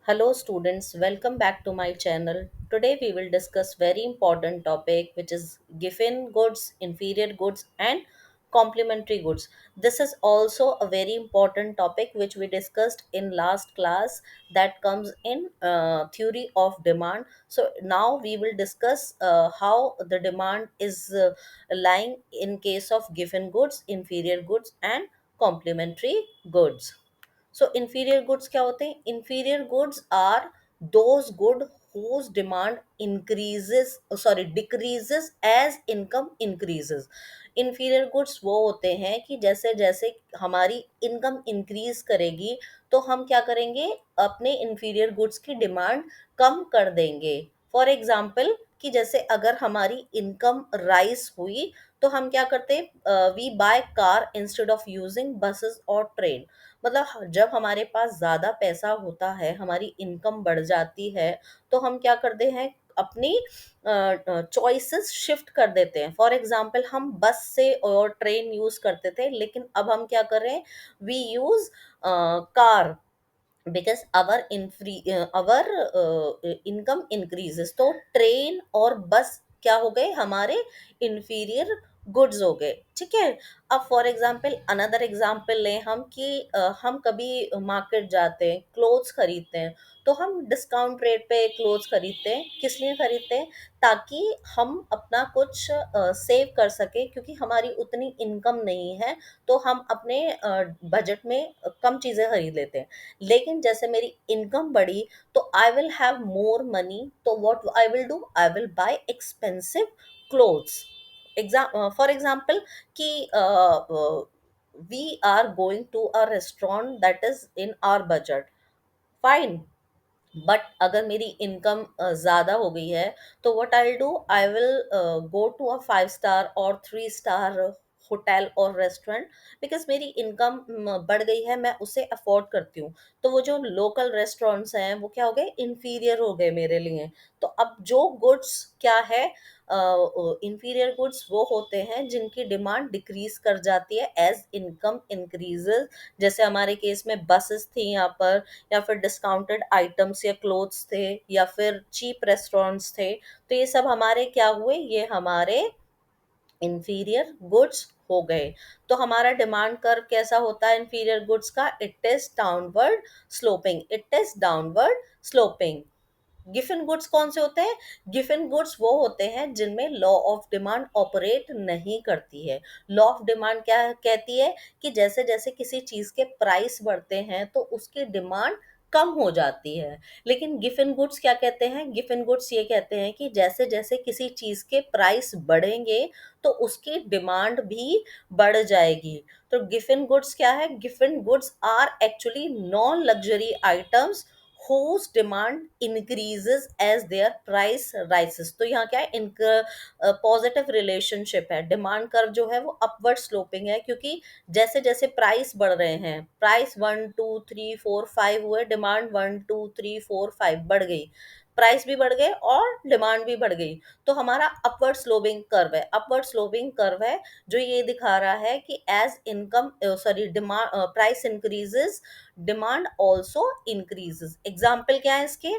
Hello students, welcome back to my channel. Today we will discuss very important topic which is given goods, inferior goods and complementary goods. This is also a very important topic which we discussed in last class that comes in theory of demand. So now we will discuss how the demand is lying in case of given goods, inferior goods and complementary goods. So inferior goods क्या होते हैं? Inferior goods are those good whose demand increases, sorry, decreases as income increases. Inferior goods वो होते हैं कि जैसे जैसे हमारी इनकम इंक्रीज करेगी तो हम क्या करेंगे, अपने inferior goods की डिमांड कम कर देंगे. फॉर एग्जाम्पल कि जैसे अगर हमारी इनकम राइज हुई तो हम क्या करते हैं, we buy car instead of using buses और ट्रेन. मतलब जब हमारे पास ज़्यादा पैसा होता है, हमारी इनकम बढ़ जाती है, तो हम क्या करते हैं, अपनी चॉइसेस शिफ्ट कर देते हैं. फॉर एग्जांपल हम बस से और ट्रेन यूज़ करते थे, लेकिन अब हम क्या कर रहे हैं, we use car because our income increases. तो ट्रेन और बस क्या हो गए, हमारे इंफीरियर गुड्स हो गए. ठीक है. अब फॉर एग्जांपल अनदर एग्जांपल लें हम कि हम कभी मार्केट जाते हैं, क्लोथ्स खरीदते हैं, तो हम डिस्काउंट रेट पे क्लोथ्स खरीदते हैं. किस लिए खरीदते हैं? ताकि हम अपना कुछ सेव कर सके, क्योंकि हमारी उतनी इनकम नहीं है, तो हम अपने बजट में कम चीज़ें खरीद लेते हैं. लेकिन जैसे मेरी इनकम बढ़ी तो I will have more money, तो what I will do, I will buy expensive clothes. For example कि we are going to a restaurant that is in our budget. Fine. But अगर मेरी इनकम ज़्यादा हो गई है तो what I will do, I will go to a 5 star और 3 star hotel और रेस्टोरेंट. बिकॉज मेरी इनकम बढ़ गई है, मैं उसे अफोर्ड करती हूँ. तो वो जो लोकल रेस्टोरेंट्स हैं वो क्या हो गए, इन्फीरियर हो गए मेरे लिए. तो अब जो गुड्स क्या है, इंफीरियर गुड्स वो होते हैं जिनकी डिमांड डिक्रीज कर जाती है एज इनकम इंक्रीजेस. जैसे हमारे केस में बसेस थी यहाँ पर, या फिर डिस्काउंटेड आइटम्स या क्लोथ्स थे, या फिर चीप रेस्टोरेंट्स थे. तो ये सब हमारे क्या हुए, ये हमारे इंफीरियर गुड्स हो गए. तो हमारा डिमांड कर्व कैसा होता है इंफीरियर गुड्स का? It is downward sloping, it is downward sloping. Giffen goods कौन से होते हैं? गिफन गुड्स वो होते हैं जिनमें लॉ ऑफ डिमांड ऑपरेट नहीं करती है. लॉ ऑफ डिमांड क्या कहती है कि जैसे जैसे किसी चीज के प्राइस बढ़ते हैं तो उसकी डिमांड कम हो जाती है. लेकिन गिफन गुड्स क्या कहते हैं? गिफन गुड्स ये कहते हैं कि जैसे जैसे किसी चीज के प्राइस बढ़ेंगे तो उसकी डिमांड भी बढ़ जाएगी. तो गिफन गुड्स क्या है? Giffen goods are actually non luxury items whose demand increases as their price rises. तो यहाँ क्या है, इनका पॉजिटिव रिलेशनशिप है. डिमांड कर्व जो है वो अपवर्ड स्लोपिंग है, क्योंकि जैसे जैसे प्राइस बढ़ रहे हैं, प्राइस 1 2 3 4 5 हुए, डिमांड 1 2 3 4 5 बढ़ गई, प्राइस भी बढ़ गए और डिमांड भी बढ़ गई. तो हमारा अपवर्ड स्लोपिंग कर्व है, अपवर्ड स्लोपिंग कर्व है, जो ये दिखा रहा है कि as income, sorry, demand, price increases, demand also increases. Example क्या है इसके?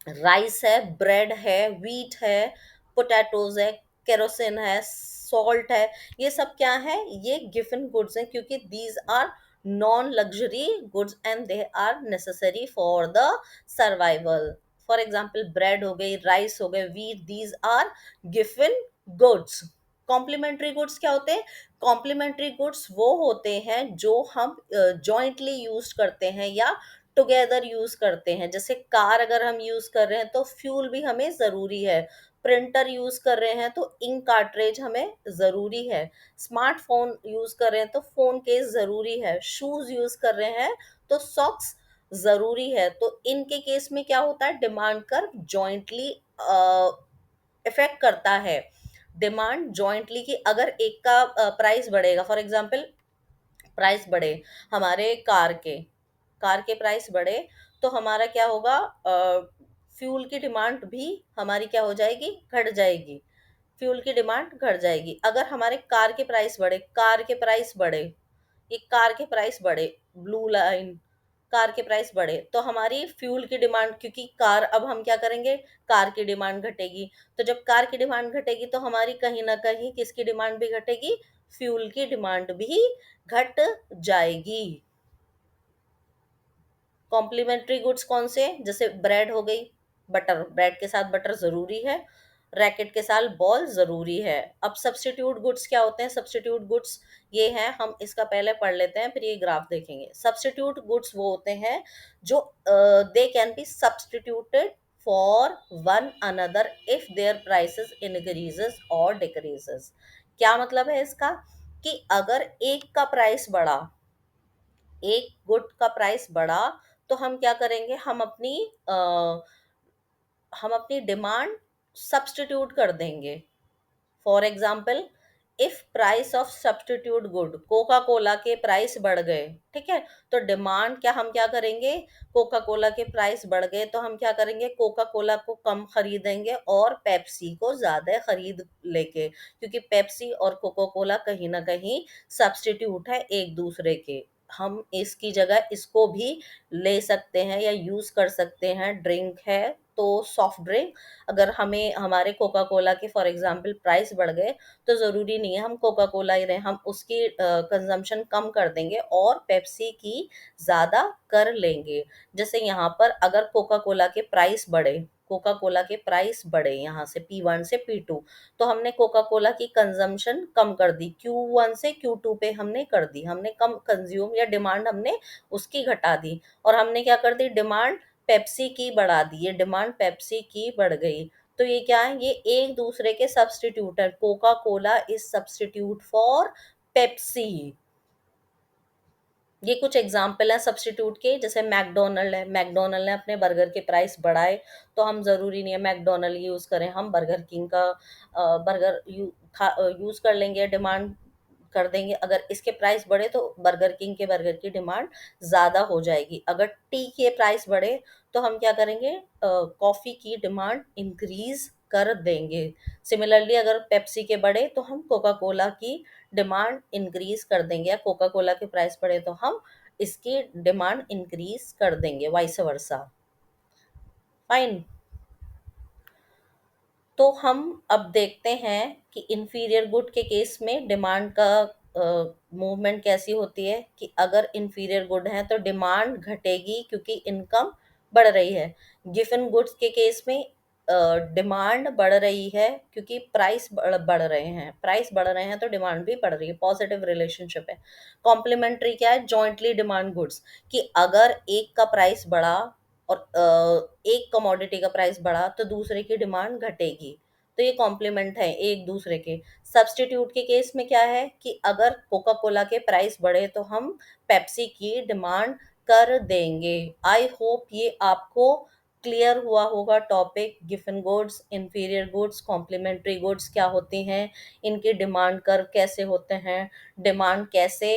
राइस है, ब्रेड है, व्हीट है, पोटैटोज है, केरोसिन है, सॉल्ट है. ये सब क्या है? ये गिवन गुड्स हैं, क्योंकि these are non luxury goods and they are necessary for the survival. For example bread हो गई, राइस हो गए, व्हीट, दीज आर गिवन गुड्स. कॉम्प्लीमेंट्री गुड्स क्या होते हैं? कॉम्प्लीमेंट्री गुड्स वो होते हैं जो हम जॉइंटली यूज करते हैं या टुगेदर यूज करते हैं. जैसे कार अगर हम यूज कर रहे हैं तो फ्यूल भी हमें जरूरी है. प्रिंटर यूज कर रहे हैं तो इंक कार्ट्रेज हमें जरूरी है. स्मार्टफोन यूज कर रहे हैं तो फोन केस जरूरी है. शूज यूज कर रहे हैं तो सॉक्स जरूरी है. तो इनके केस में क्या होता है, डिमांड कर्व जॉइंटली इफेक्ट करता है. डिमांड जॉइंटली की अगर एक का प्राइस बढ़ेगा, फॉर एग्जांपल प्राइस बढ़े हमारे कार के प्राइस बढ़े, तो हमारा क्या होगा, फ्यूल की डिमांड भी हमारी क्या हो जाएगी, घट जाएगी. फ्यूल की डिमांड घट जाएगी. अगर हमारे कार के प्राइस बढ़े, ये कार के प्राइस बढ़े, ब्लू लाइन, कार के प्राइस बढ़े तो हमारी फ्यूल की डिमांड, क्योंकि कार, अब हम क्या करेंगे, कार की डिमांड घटेगी। तो जब कार की डिमांड घटेगी तो हमारी कहीं ना कहीं किसकी डिमांड भी घटेगी, फ्यूल की डिमांड भी घट जाएगी। कॉम्प्लीमेंट्री गुड्स कौन से, जैसे ब्रेड हो गई, बटर, ब्रेड के साथ बटर जरूरी है, रैकेट के साथ बॉल जरूरी है। अब सब्स्टिट्यूट गुड्स क्या होते हैं, सब्स्टिट्यूट गुड्स ये हैं, हम इसका पहले पढ़ लेते हैं फिर ये ग्राफ देखेंगे। सब्स्टिट्यूट गुड्स वो होते हैं जो they can be substituted for one another if their prices increases और डिक्रीजेस। क्या मतलब है इसका, कि अगर एक का प्राइस बढ़ा, एक गुड का प्राइस बढ़ा, तो हम क्या करेंगे, हम अपनी डिमांड सब्स्टिट्यूट कर देंगे। For example, if price of substitute good, Coca Cola के प्राइस बढ़ गए, ठीक है, तो डिमांड क्या, हम क्या करेंगे, कोका कोला के प्राइस बढ़ गए तो हम क्या करेंगे, कोका कोला को कम खरीदेंगे और पेप्सी को ज्यादा खरीद लेके, क्योंकि पेप्सी और कोका कोला कहीं ना कहीं सब्स्टिट्यूट है एक दूसरे के। हम इसकी जगह इसको भी ले सकते हैं या यूज कर सकते हैं। ड्रिंक है तो सॉफ्ट ड्रिंक, अगर हमें हमारे कोका कोला के फॉर एग्जांपल प्राइस बढ़ गए, तो ज़रूरी नहीं है हम कोका कोला ही रहें, हम उसकी कंजम्पशन कम कर देंगे और पेप्सी की ज़्यादा कर लेंगे। जैसे यहाँ पर अगर कोका कोला के प्राइस बढ़े, कोका कोला के प्राइस बढ़े यहाँ से P1 से P2, तो हमने कोका कोला की कंजम्पशन कम कर दी, Q1 से Q2 पे हमने कर दी, हमने कम कंज्यूम या डिमांड हमने उसकी घटा दी, और हमने क्या कर दी, डिमांड पेप्सी की बढ़ा दी, ये डिमांड पेप्सी की बढ़ गई। तो ये क्या है, ये एक दूसरे के सब्स्टिट्यूट है। Coca Cola is substitute for Pepsi. ये कुछ एग्जाम्पल है सब्स्टिट्यूट के। जैसे मैकडोनल्ड है, मैकडोनल्ड ने अपने बर्गर के प्राइस बढ़ाए, तो हम ज़रूरी नहीं है मैकडोनल्ड यूज़ करें, हम बर्गर किंग का बर्गर यूज़ कर लेंगे, डिमांड कर देंगे। अगर इसके प्राइस बढ़े तो बर्गर किंग के बर्गर की डिमांड ज़्यादा हो जाएगी। अगर टी के प्राइस बढ़े तो हम क्या करेंगे, कॉफ़ी की डिमांड इंक्रीज कर देंगे। सिमिलरली अगर पेप्सी के बढ़े तो हम कोका कोला की डिमांड इंक्रीज कर देंगे, या कोका कोला के प्राइस बढ़े तो हम इसकी डिमांड इंक्रीज कर देंगे, वाइस वर्सा। फाइन। तो हम अब देखते हैं कि इंफीरियर गुड के केस में डिमांड का मूवमेंट कैसी होती है, कि अगर इंफीरियर गुड है तो डिमांड घटेगी क्योंकि इनकम बढ़ रही है। गिवन गुड्स के केस में डिमांड बढ़ रही है क्योंकि प्राइस बढ़ रहे हैं, प्राइस बढ़ रहे हैं तो डिमांड भी बढ़ रही है, पॉजिटिव रिलेशनशिप है। कॉम्प्लीमेंट्री क्या है, जॉइंटली डिमांड गुड्स, कि अगर एक का प्राइस बढ़ा और एक कमोडिटी का प्राइस बढ़ा तो दूसरे की डिमांड घटेगी, तो ये कॉम्प्लीमेंट है एक दूसरे के। सब्स्टिट्यूट के केस में क्या है, कि अगर कोका कोला के प्राइस बढ़े तो हम पेप्सी की डिमांड कर देंगे। आई होप ये आपको क्लियर हुआ होगा टॉपिक, गिवन goods, inferior goods, complementary goods क्या होती हैं, इनके डिमांड कर्व कैसे होते हैं, डिमांड कैसे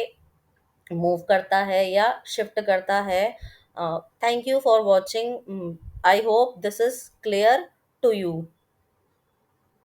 मूव करता है या शिफ्ट करता है। Thank you for watching. I hope this is clear to you.